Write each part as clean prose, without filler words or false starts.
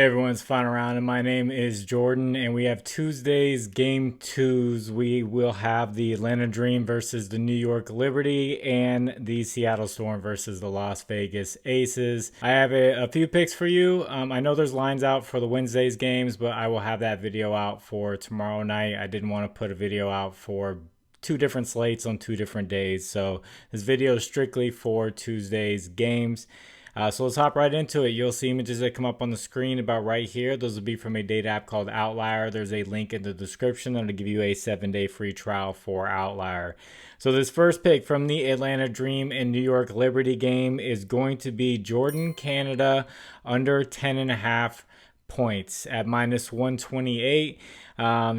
Hey everyone, it's Final Round, and my name is Jordan, and we have Tuesday's Game 2s. We will have the Atlanta Dream versus the New York Liberty, and the Seattle Storm versus the Las Vegas Aces. I have a few picks for you. I know there's lines out for the Wednesday's games, but I will have that video out for tomorrow night. I didn't want to put a video out for two different slates on 2 different days, so this video is strictly for Tuesday's games. So let's hop right into it. You'll see images that come up on the screen about right here. Those will be from a data app called Outlier. There's a link in the description that'll give you a 7-day free trial for Outlier. So this first pick from the Atlanta Dream and New York Liberty game is going to be Jordan, Canada, under 10.5 points at -128.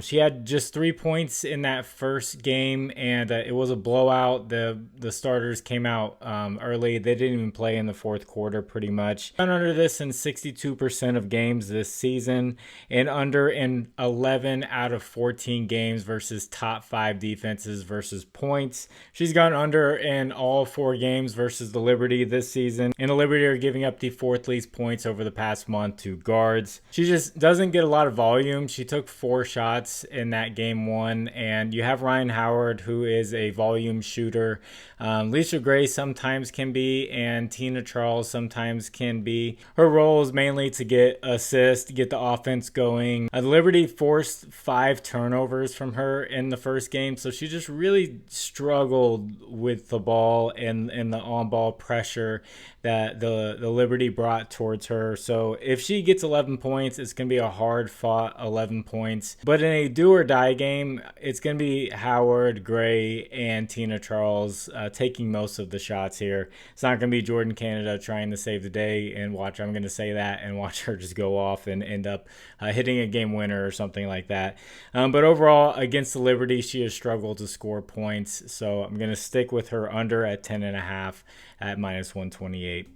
She had just 3 points in that first game, and it was a blowout. The starters came out early. They didn't even play in the fourth quarter pretty much. Gone under this in 62% of games this season, and under in 11 out of 14 games versus top 5 defenses versus points. She's gone under in all 4 games versus the Liberty this season, and the Liberty are giving up the 4th least points over the past month to guards. She just doesn't get a lot of volume. She took 4 shots in that game 1, and you have Ryan Howard, who is a volume shooter. Lisa Gray sometimes can be, and Tina Charles sometimes can be. Her role is mainly to get assists, get the offense going. The Liberty forced 5 turnovers from her in the first game, so she just really struggled with the ball and the on-ball pressure that the Liberty brought towards her. So if she gets 11 points, it's going to be a hard-fought 11 points. But in a do-or-die game, it's going to be Howard, Gray, and Tina Charles taking most of the shots here. It's not going to be Jordan Canada trying to save the day, and watch, I'm going to say that, and watch her just go off and end up hitting a game winner or something like that. But overall, against the Liberty, she has struggled to score points. So I'm going to stick with her under at 10.5 at -128.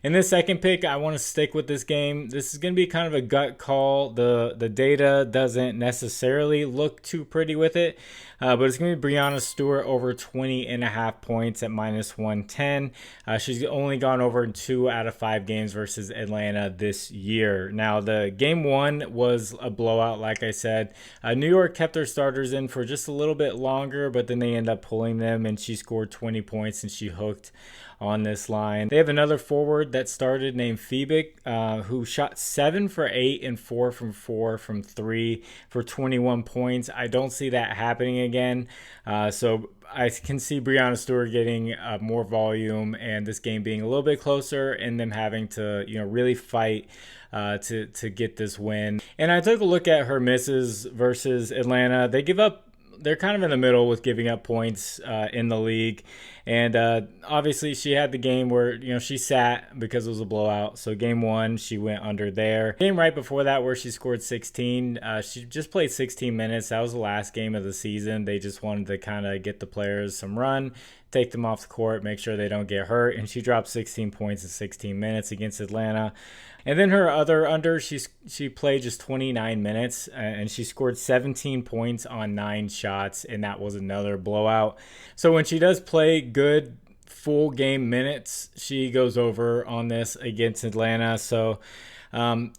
In this second pick, I want to stick with this game. This is going to be kind of a gut call. The data doesn't necessarily look too pretty with it, but it's going to be Breanna Stewart over 20.5 points at -110. She's only gone over in 2 out of 5 games versus Atlanta this year. Now, the game 1 was a blowout, like I said. New York kept their starters in for just a little bit longer, but then they end up pulling them, and she scored 20 points, and she hooked on this line. They have another forward that started named Prizepicks, who shot 7 for 8 and 4 from 3 for 21 points. I don't see that happening again. So I can see Breanna Stewart getting more volume, and this game being a little bit closer, and them having to really fight to get this win. And I took a look at her misses versus Atlanta. They're kind of in the middle with giving up points in the league. And obviously she had the game where, she sat because it was a blowout. So game 1, she went under there. Game right before that where she scored 16, she just played 16 minutes. That was the last game of the season. They just wanted to kind of get the players some run, take them off the court, make sure they don't get hurt. And she dropped 16 points in 16 minutes against Atlanta. And then her other under, she played just 29 minutes, and she scored 17 points on 9 shots, and that was another blowout. So when she does play good full game minutes, she goes over on this against Atlanta. So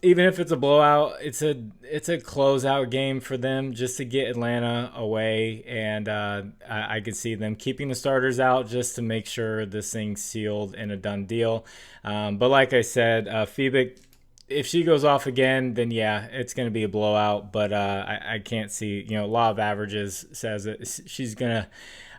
even if it's a blowout, it's a closeout game for them just to get Atlanta away, and I could see them keeping the starters out just to make sure this thing's sealed and a done deal. But like I said, Phoebe, if she goes off again, then yeah, it's going to be a blowout. But I can't see, law of averages says that she's going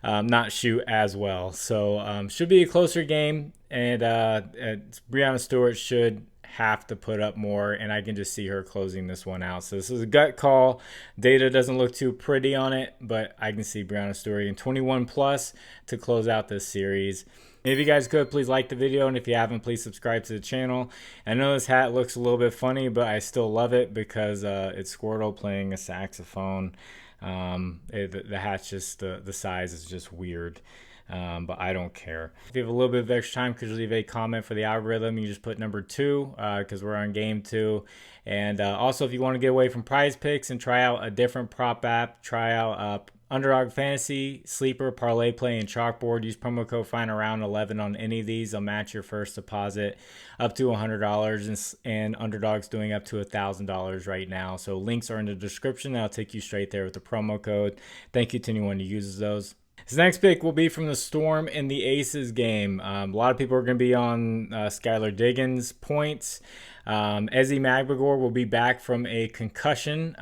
to not shoot as well. So should be a closer game, and Breanna Stewart should have to put up more, and I can just see her closing this one out. So this is a gut call. Data doesn't look too pretty on it, but I can see Breanna Stewart in 21 plus to close out this series. If you guys could, please like the video, and if you haven't, please subscribe to the channel. I know this hat looks a little bit funny, but I still love it because it's Squirtle playing a saxophone. The hat's just, the size is just weird. But I don't care. If you have a little bit of extra time, could you leave a comment for the algorithm? You just put number 2 because we're on game 2. And also, if you want to get away from Prizepicks and try out a different prop app, try out Underdog Fantasy, Sleeper, Parlay Play, and Chalkboard. Use promo code FINDAROUND11 on any of these. They'll match your first deposit up to $100, and Underdog's doing up to $1,000 right now. So links are in the description. That'll take you straight there with the promo code. Thank you to anyone who uses those. His next pick will be from the Storm and the Aces game. A lot of people are going to be on Skylar Diggins points. Ezzy Magbegor will be back from a concussion.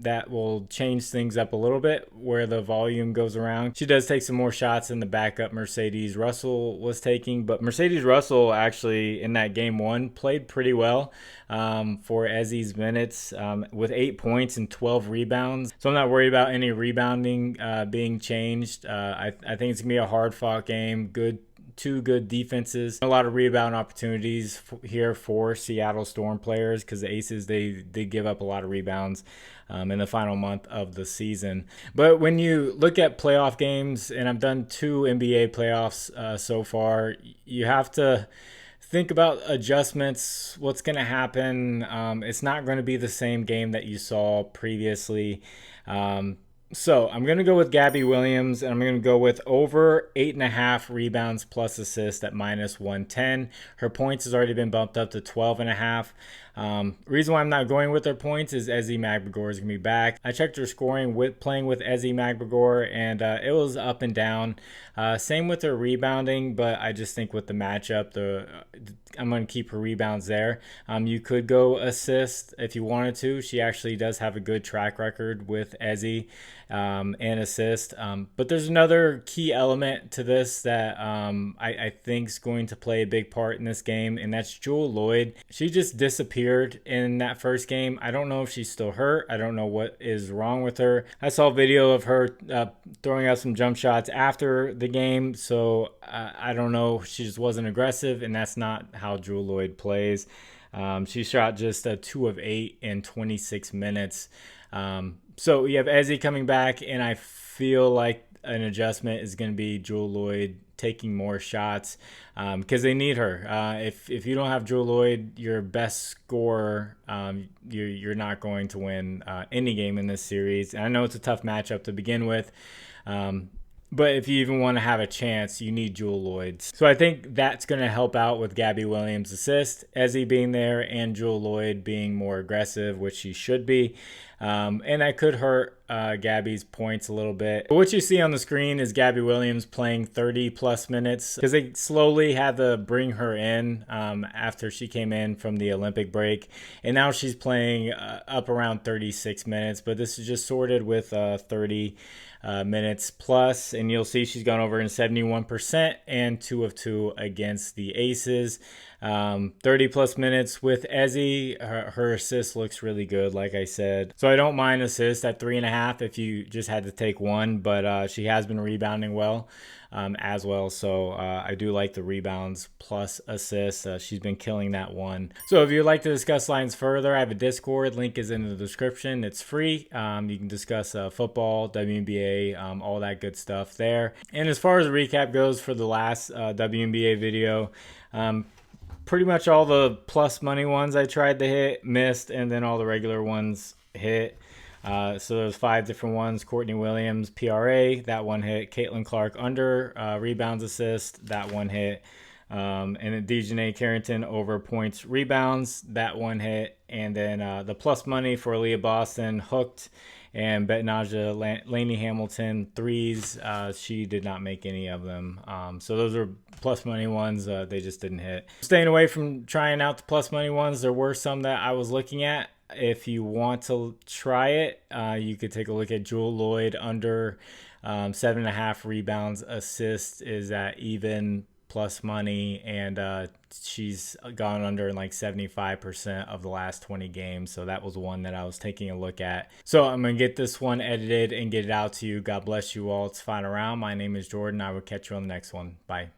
That will change things up a little bit where the volume goes around. She does take some more shots than the backup Mercedes Russell was taking, but Mercedes Russell actually in that game one played pretty well for Ezzy's minutes with 8 points and 12 rebounds. So I'm not worried about any rebounding being changed. I think it's going to be a hard-fought game. Two good defenses. A lot of rebound opportunities here for Seattle Storm players because the Aces, they give up a lot of rebounds in the final month of the season. But when you look at playoff games, and I've done 2 NBA playoffs so far, you have to think about adjustments, what's going to happen. It's not going to be the same game that you saw previously. So I'm going to go with Gabby Williams, and I'm going to go with over 8.5 rebounds plus assists at -110. Her points has already been bumped up to 12.5. Reason why I'm not going with her points is Ezzy Magbegor is going to be back. I checked her scoring with playing with Ezzy Magbegor, and it was up and down. Same with her rebounding, but I just think with the matchup, I'm going to keep her rebounds there. You could go assist if you wanted to. She actually does have a good track record with Ezzy and assist. But there's another key element to this that I think is going to play a big part in this game, and that's Jewell Loyd. She just disappeared in that first game. I don't know if she's still hurt. I don't know what is wrong with her. I saw a video of her throwing out some jump shots after the game, so I don't know. She just wasn't aggressive, and that's not how Jewell Loyd plays. She shot just a 2 of 8 in 26 minutes. So you have Ezzy coming back, and I feel like an adjustment is going to be Jewell Loyd taking more shots because they need her. If you don't have Jewell Loyd, your best scorer, you're not going to win any game in this series. And I know it's a tough matchup to begin with, but if you even want to have a chance, you need Jewell Loyd. So I think that's going to help out with Gabby Williams' assist, Ezzy being there, and Jewell Loyd being more aggressive, which she should be. And that could hurt Gabby's points a little bit. But what you see on the screen is Gabby Williams playing 30-plus minutes because they slowly had to bring her in after she came in from the Olympic break. And now she's playing up around 36 minutes, but this is just sorted with 30 minutes plus, and you'll see she's gone over in 71% and 2 of 2 against the Aces. 30 plus minutes with Ezzy. Her assist looks really good, like I said. So I don't mind assist at 3.5 if you just had to take one, but she has been rebounding well as well. So I do like the rebounds plus assists. She's been killing that one. So if you'd like to discuss lines further, I have a Discord. Link is in the description. It's free. You can discuss football, WNBA, all that good stuff there. And as far as the recap goes for the last WNBA video, pretty much all the plus money ones I tried to hit, missed, and then all the regular ones hit. So there's 5 different ones. Courtney Williams, PRA, that one hit. Caitlin Clark under, rebounds assist, that one hit. And then Dejanay Carrington over points rebounds, that one hit. And then the plus money for Leah Boston, hooked, and Betnaja Laney Hamilton threes. She did not make any of them. So those are plus money ones. They just didn't hit. Staying away from trying out the plus money ones. There were some that I was looking at. If you want to try it, you could take a look at Jewell Loyd under 7.5 rebounds. Assist is at even plus money, and she's gone under in like 75% of the last 20 games. So that was one that I was taking a look at. So I'm going to get this one edited and get it out to you. God bless you all. It's Final Round. My name is Jordan. I will catch you on the next one. Bye.